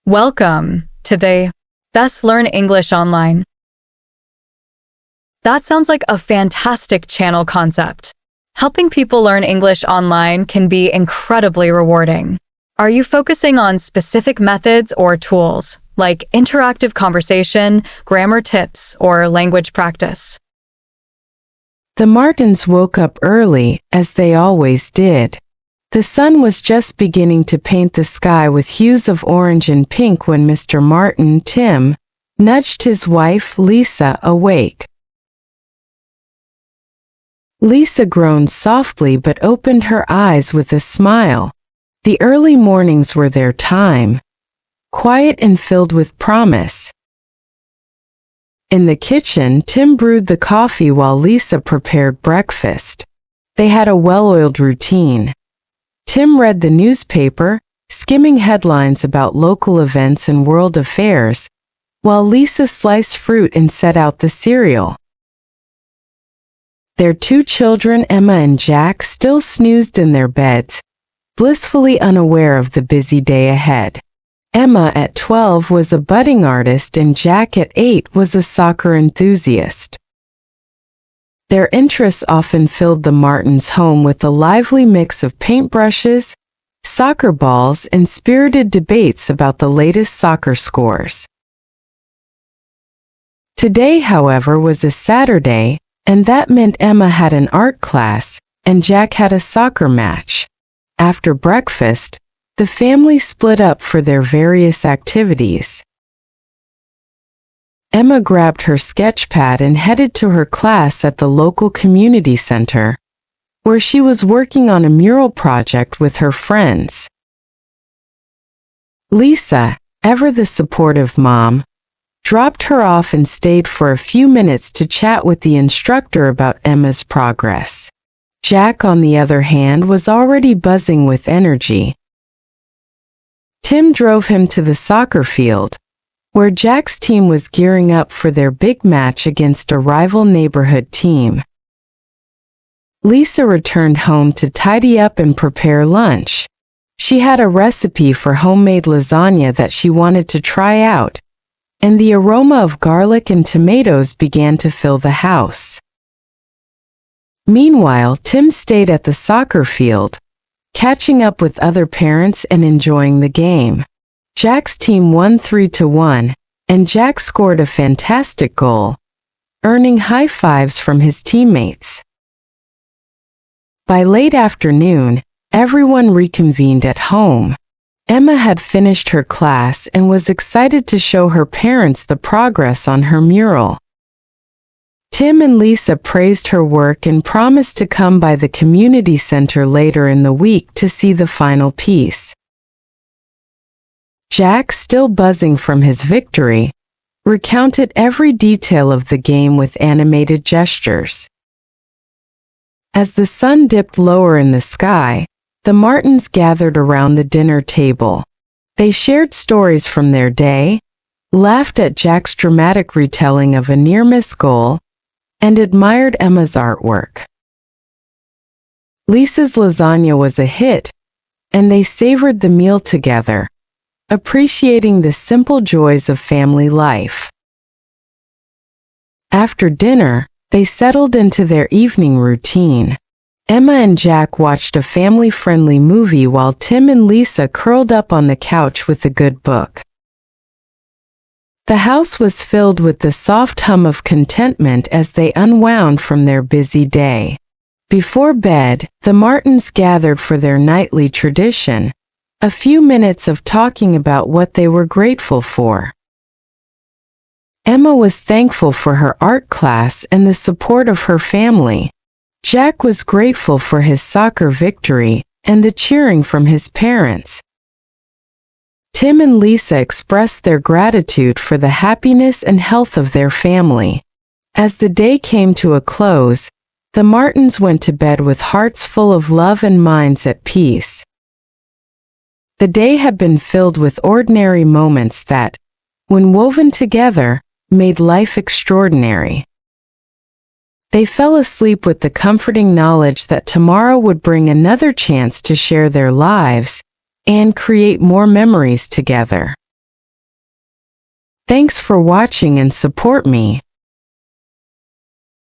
Welcome to the Best Learn English Online. That sounds like a fantastic channel concept. Helping people learn English online can be incredibly rewarding. Are you focusing on specific methods or tools, like interactive conversation, grammar tips, or language practice? The Martins woke up early, as they always did. The sun was just beginning to paint the sky with hues of orange and pink when Mr. Martin, Tim, nudged his wife, Lisa, awake. Lisa groaned softly but opened her eyes with a smile. The early mornings were their time, quiet and filled with promise. In the kitchen, Tim brewed the coffee while Lisa prepared breakfast. They had a well-oiled routine. Tim read the newspaper, skimming headlines about local events and world affairs, while Lisa sliced fruit and set out the cereal. Their two children, Emma and Jack, still snoozed in their beds, blissfully unaware of the busy day ahead. Emma at 12 was a budding artist and Jack at 8 was a soccer enthusiast. Their interests often filled the Martins' home with a lively mix of paintbrushes, soccer balls, and spirited debates about the latest soccer scores. Today, however, was a Saturday, and that meant Emma had an art class, and Jack had a soccer match. After breakfast, the family split up for their various activities. Emma grabbed her sketch pad and headed to her class at the local community center, where she was working on a mural project with her friends. Lisa, ever the supportive mom, dropped her off and stayed for a few minutes to chat with the instructor about Emma's progress. Jack, on the other hand, was already buzzing with energy. Tim drove him to the soccer field, where Jack's team was gearing up for their big match against a rival neighborhood team. Lisa returned home to tidy up and prepare lunch. She had a recipe for homemade lasagna that she wanted to try out, and the aroma of garlic and tomatoes began to fill the house. Meanwhile, Tim stayed at the soccer field, catching up with other parents and enjoying the game. Jack's team won 3-1, and Jack scored a fantastic goal, earning high fives from his teammates. By late afternoon, everyone reconvened at home. Emma had finished her class and was excited to show her parents the progress on her mural. Tim and Lisa praised her work and promised to come by the community center later in the week to see the final piece. Jack, still buzzing from his victory, recounted every detail of the game with animated gestures. As the sun dipped lower in the sky, the Martins gathered around the dinner table. They shared stories from their day, laughed at Jack's dramatic retelling of a near-miss goal, and admired Emma's artwork. Lisa's lasagna was a hit, and they savored the meal together, appreciating the simple joys of family life. After dinner, they settled into their evening routine. Emma and Jack watched a family-friendly movie while Tim and Lisa curled up on the couch with a good book. The house was filled with the soft hum of contentment as they unwound from their busy day. Before bed, the Martins gathered for their nightly tradition, a few minutes of talking about what they were grateful for. Emma was thankful for her art class and the support of her family. Jack was grateful for his soccer victory and the cheering from his parents. Tim and Lisa expressed their gratitude for the happiness and health of their family. As the day came to a close, the Martins went to bed with hearts full of love and minds at peace. The day had been filled with ordinary moments that, when woven together, made life extraordinary. They fell asleep with the comforting knowledge that tomorrow would bring another chance to share their lives and create more memories together. Thanks for watching and support me.